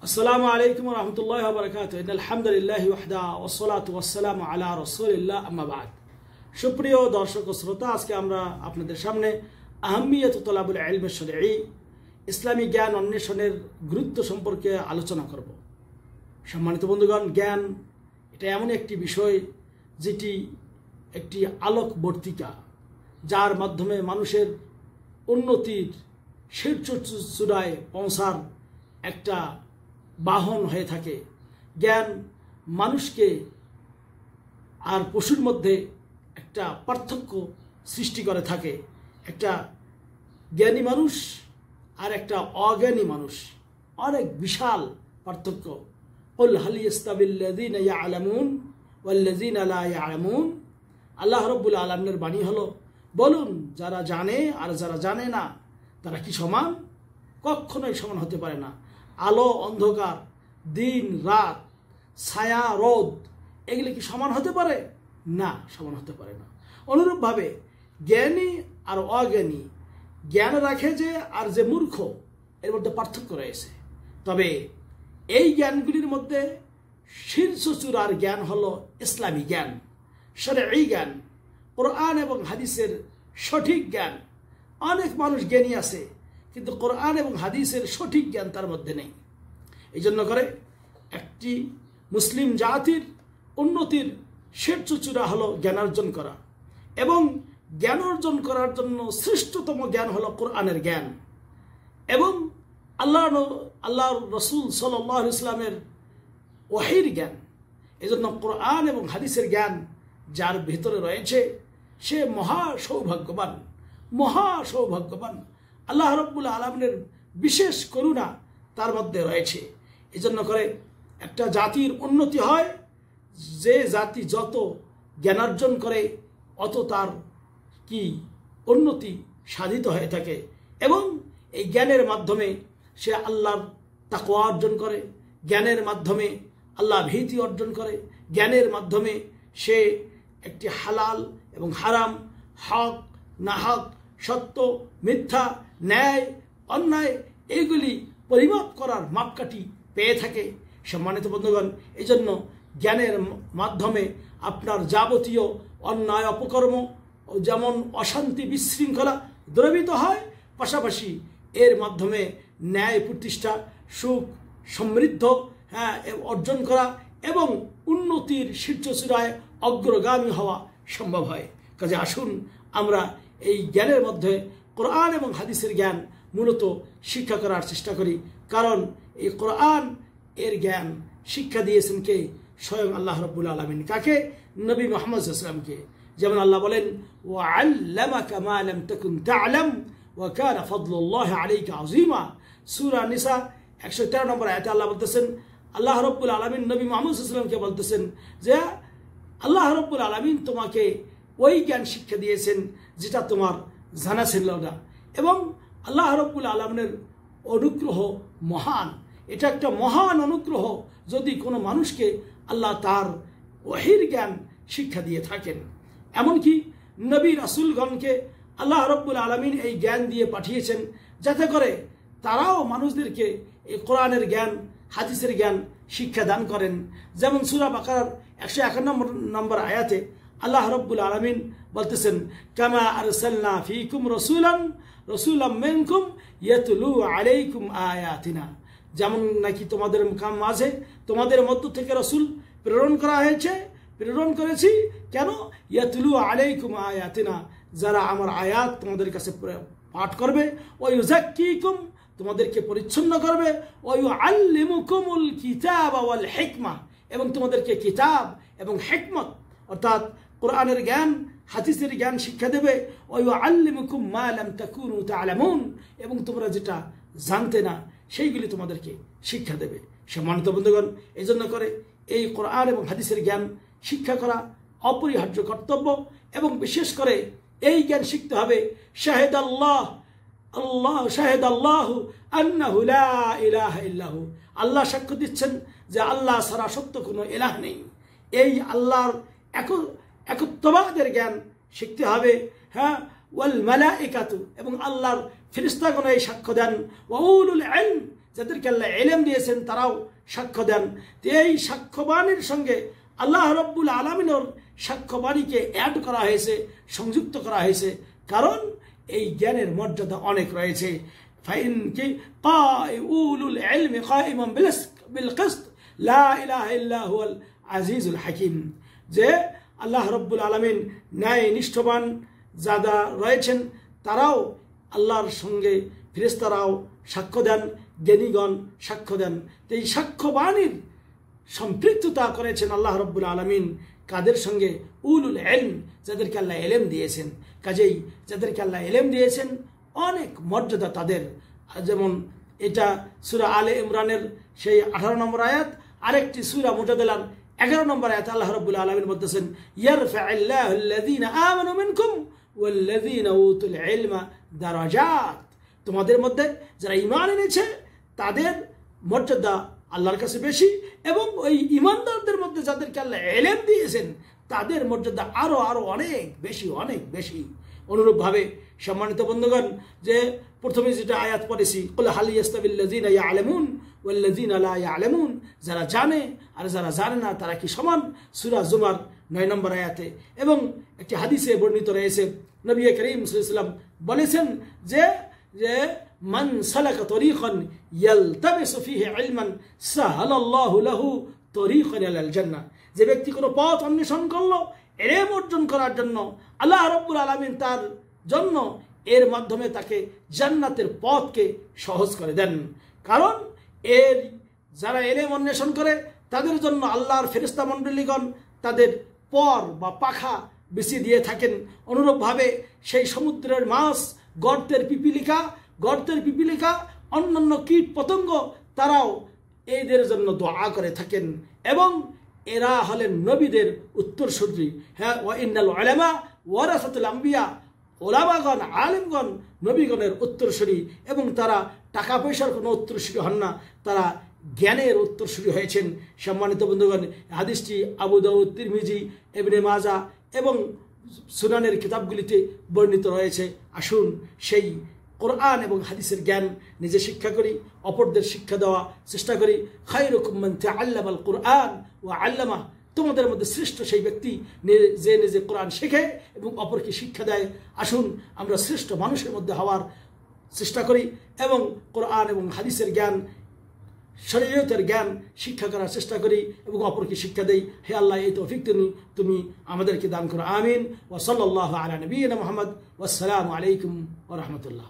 আসসালামু আলাইকুম ওয়া রাহমাতুল্লাহি ওয়া বারাকাতুহু ইন্নাল হামদুলিল্লাহি ওয়াহদা ওয়াসসালাতু ওয়াসসালামু আলা রাসূলিল্লাহ আম্মা বা'দ। সুপ্রিয় দর্শক ও শ্রোতা, আজকে আমরা আপনাদের সামনে আহমিয়াত তলাবুল ইলম শারঈ ইসলামী জ্ঞান অন্বেষণের গুরুত্ব সম্পর্কে আলোচনা করব। সম্মানিত বন্ধুগণ, জ্ঞান এটা এমন একটি বিষয় যেটি একটি আলোকবর্তিকা, যার মাধ্যমে মানুষের উন্নতির শীর্ষ চূড়ায় পৌঁছার একটা বাহন হয়ে থাকে। জ্ঞান মানুষকে আর পশুর মধ্যে একটা পার্থক্য সৃষ্টি করে থাকে। একটা জ্ঞানী মানুষ আর একটা অজ্ঞানী মানুষ অনেক বিশাল পার্থক্য। কুল হাল ইয়াস্তাবিল্লাযীনা ইয়া'লামুন ওয়াল্লাযীনা লা ইয়া'লামুন। আল্লাহ রাব্বুল আলামিনের বাণী হলো, বলুন যারা জানে আর যারা জানে না তারা কি সমান? কখনোই সমান হতে পারে না। আলো অন্ধকার, দিন রাত, ছায়া রোদ, এগুলি কি সমান হতে পারে? না, সমান হতে পারে না। অনুরূপভাবে জ্ঞানী আর অজ্ঞানী, জ্ঞান রাখে যে আর যে মূর্খ, এর মধ্যে পার্থক্য রয়েছে। তবে এই জ্ঞানগুলির মধ্যে শীর্ষ চূড়ার জ্ঞান হলো ইসলামী জ্ঞান, শরঈ জ্ঞান, কোরআন এবং হাদিসের সঠিক জ্ঞান। অনেক মানুষ জ্ঞানী আছে, কিন্তু কোরআন এবং হাদিসের সঠিক জ্ঞান তার মধ্যে নেই। এই জন্য করে একটি মুসলিম জাতির উন্নতির শীর্ষ চূড়া হলো জ্ঞান অর্জন করা, এবং জ্ঞান অর্জন করার জন্য শ্রেষ্ঠতম জ্ঞান হলো কোরআনের জ্ঞান এবং আল্লাহ রসুল সাল্লাল্লাহু আলাইহি ওয়াসাল্লামের ওহীর জ্ঞান। এই জন্য কোরআন এবং হাদিসের জ্ঞান যার ভেতরে রয়েছে সে মহা সৌভাগ্যবান। আল্লাহ রাব্বুল আলামিনের বিশেষ করুণা তার মধ্যে রয়েছে। এই জন্য করে একটা জাতির উন্নতি হয়, যে জাতি যত জ্ঞানার্জন করে অত তার কি উন্নতি সাধিত হয়ে থাকে। এবং এই জ্ঞানের মাধ্যমে সে আল্লাহর তাকওয়া অর্জন করে, জ্ঞানের মাধ্যমে আল্লাহ ভীতি অর্জন করে, জ্ঞানের মাধ্যমে সে একটি হালাল এবং হারাম, হক না হক, সত্য মিথ্যা, ন্যায় অন্যায়, এইগুলি পরিমাপ করার মাপকাঠি পেয়ে থাকে। সম্মানিত বন্ধুগণ, এই জন্য জ্ঞানের মাধ্যমে আপনার যাবতীয় অন্যায় অপকর্ম যেমন অশান্তি বিশৃঙ্খলা দ্রবীত হয়, পাশাপাশি এর মাধ্যমে ন্যায় প্রতিষ্ঠা, সুখ সমৃদ্ধ অর্জন করা এবং উন্নতির শীর্ষ চূড়ায় অগ্রগামী হওয়া সম্ভব হয়। কাজে আসুন আমরা এই জ্ঞানের মধ্যে কোরআন এবং হাদিসের জ্ঞান মূলত শিক্ষা করার চেষ্টা করি। কারণ এই কোরআন এর জ্ঞান শিক্ষা দিয়েছেন কে? স্বয়ং আল্লাহ রাব্বুল আলামিন। কাকে? নবী মুহাম্মদ সাল্লাল্লাহু আলাইহি ওয়াসাল্লামকে। যেমন আল্লাহ বলেন, ওয়া আল্লামাকা মা লাম তাকুন তা'লাম ওয়া কানা ফাদলুল্লাহি আলাইকা আযীমা। সূরা নিসা 113 নম্বর আয়াতে আল্লাহ বলতেছেন, আল্লাহ রাব্বুল আলামিন নবী মুহাম্মদ সাল্লাল্লাহু আলাইহি ওয়াসাল্লামকে বলতেছেন যে আল্লাহ রাব্বুল আলামিন তোমাকে ওই জ্ঞান শিক্ষা দিয়েছেন যেটা তোমার জানা ছিল না। এবং আল্লাহ রাব্বুল আলামিনের অনুগ্রহ মহান। এটা একটা মহান অনুগ্রহ যদি কোনো মানুষকে আল্লাহ তার ওহীর জ্ঞান শিক্ষা দিয়ে থাকেন। এমনকি নবী রাসূলগণকে আল্লাহ রাব্বুল আলামিন এই জ্ঞান দিয়ে পাঠিয়েছেন যাতে করে তারাও মানুষদেরকে এই কোরআনের জ্ঞান হাদিসের জ্ঞান শিক্ষা দান করেন। যেমন সূরা বাকারার 151 নম্বর আয়াতে আল্লাহ রাব্বুল আলামিন বলতেছেন, কামা আরসালনা ফীকুম রাসূলাম মিনকুম ইয়াতলু আলাইকুম আয়াতিনা। যেমন নাকি তোমাদের মাঝে তোমাদের মধ্য থেকে রাসূল প্রেরণ করেছি। কেন? ইয়াতলু আলাইকুম আয়াতিনা, যারা আমার আয়াত তোমাদের কাছে পাঠ করবে, ওয়া ইউযাক্কিকুম, তোমাদেরকে পরিচ্ছন্ন করবে, ওয়া ইউআল্লিমুকুমুল কিতাবা ওয়াল হিকমা, এবং তোমাদেরকে কিতাব এবং হিকমত অর্থাৎ কোরআনের জ্ঞান হাদিসের জ্ঞান শিক্ষা দেবে, ওয়া ইউআল্লিমুকুম মা লাম তাকুনু তা'লামুন, এবং তোমরা যেটা জানতে না সেইগুলি তোমাদেরকে শিক্ষা দেবে। সম্মানিত বন্ধুগণ, এই জন্য করে এই কোরআন এবং হাদিসের জ্ঞান শিক্ষা করা অপরিহার্য কর্তব্য। এবং বিশেষ করে এই জ্ঞান শিখতে হবে শাহিদাল্লাহু আন্নাহু লা ইলাহা ইল্লাহু, আল্লাহ সাক্ষ্য দিচ্ছেন যে আল্লাহ ছাড়া সত্য কোনো ইলাহ নেই। এই আল্লাহর একত্ববাদের জ্ঞান শিখতে হবে। ওয়াল মালাইকাতু, এবং আল্লাহর ফেরেশতাগণ এই সাক্ষ্য দেন, ওয়া উলুল ইলম, যাদেরকে আল্লাহ ইলম দিয়েছেন তারাও সাক্ষ্য দেন। এই সাক্ষ্যবাণীর সঙ্গে আল্লাহ রাব্বুল আলামিনের সাক্ষ্যবাণীকে অ্যাড করা হয়েছে, সংযুক্ত করা হয়েছে, কারণ এই জ্ঞানের মর্যাদা অনেক রয়েছে। ফাইন কি উলুল ইলমি কাইমান বিল কিসত লা ইলাহা ইল্লা হুয়াল আজিজুল হাকিম, যে আল্লাহ রাব্বুল আলামিন ন্যায় নিষ্ঠবান যারা রয়েছেন তারাও আল্লাহর সঙ্গে ফেরেশতারাও সাক্ষ্য দেন, জ্ঞানীগণ সাক্ষ্য দেন। এই সাক্ষ্যবাণীর সম্পৃক্ততা করেছেন আল্লাহ রাব্বুল আলামিন কাদের সঙ্গে? উলুল ইলম, যাদেরকে আল্লাহ ইলম দিয়েছেন। কাজেই যাদেরকে আল্লাহ ইলম দিয়েছেন অনেক মর্যাদা তাদের। যেমন এটা সূরা আলে ইমরানের সেই 18 নম্বর আয়াত, আরেকটি সূরা মুজাদালার 11 নম্বর আয়াত আল্লাহ রাব্বুল আলামিন বলতেছেন ইয়ারফা'ুল্লাহু আল্লাযীনা আমানু মিনকুম ওয়াল্লাযীনা উতুল ইলমা দারাজাত, তোমাদের মধ্যে যারা ঈমান এনেছে তাদের মর্যাদা আল্লাহর কাছে বেশি, এবং ওই ঈমানদারদের মধ্যে যাদেরকে আল্লাহ ইলম দিয়েছেন তাদের মর্যাদা আরো আরো অনেক বেশি, অনেক বেশি। অনুরূপভাবে সম্মানিত বন্ধুগণ, যে প্রথমে যেটা আয়াত পড়েছি, কুল হাল ইয়াস্তাবিল্লাযীনা ইয়ালামুন ওয়াল্লাযীনা লা ইয়ালামুন, যারা জানে আর যারা জানে না তারা কি সমান? সূরা জুমার 9 নম্বর আয়াতে। এবং একটি হাদিসে বর্ণিত রয়েছে, নবী করিম সাল্লাল্লাহু আলাইহি ওয়াসাল্লাম বলেছেন যে মান সালাকা তরিকান ইয়ালতামিসু ফীহি ইলমান সাহালাল্লাহু লাহু তরিকান ইলাল জান্নাহ, যে ব্যক্তি কোনো পথ অন্বেষণ করলো ইলম অর্জন করার জন্য, আল্লাহ রাব্বুল আলামিন তার জন্য এর মাধ্যমে তাকে জান্নাতের পথকে সহজ করে দেন। কারণ এর যারা ইলম অন্বেষণ করে তাদের জন্য আল্লাহর ফেরেশতা মণ্ডলীগণ তাদের পর বা পাখা বিছিয়ে দিয়ে থাকেন। অনুরূপভাবে সেই সমুদ্রের মাছ, গর্তের পিপিলিকা, অন্যান্য কীট পতঙ্গ তারাও এদের জন্য দোয়া করে থাকেন, এবং এরা হলেন নবীদের উত্তরসূরি। হ্যাঁ, ওয়া ইন্নাল উলামা ওয়ারাসাতুল আম্বিয়া, ওলামাগণ আলেমগণ নবীগণের উত্তরসূরি, এবং তারা টাকা পয়সার কোনো উত্তরসূরি হন না, তারা জ্ঞানের উত্তরসূরি হয়েছেন। সম্মানিত বন্ধুগণ, হাদিসটি আবু দাউদ, তিরমিজি, ইবনে মাজাহ এবং সুনানের কিতাবগুলিতে বর্ণিত রয়েছে। আসুন সেই কোরআন এবং হাদিসের জ্ঞান নিজে শিক্ষা করি, অপরদের শিক্ষা দেওয়া চেষ্টা করি। খায়রুকুম মান তাআল্লামাল কুরআন ওয়া আল্লামা, তোমাদের মধ্যে শ্রেষ্ঠ সেই ব্যক্তি যে নিজে কোরআন শেখে এবং অপরকে শিক্ষা দেয়। আসুন আমরা শ্রেষ্ঠ মানুষের মধ্যে হওয়ার চেষ্টা করি এবং কোরআন এবং হাদিসের জ্ঞান, শরীয়তের জ্ঞান শিক্ষা করার চেষ্টা করি এবং অপরকে শিক্ষা দেই। হে আল্লাহ, এই তৌফিক তুমি আমাদেরকে দান করো। আমিন। ওয়া সাল্লাল্লাহু আলা নবিয়িনা মুহাম্মদ। ওয়াসসালামু আলাইকুম ওয়া রাহমাতুল্লাহ।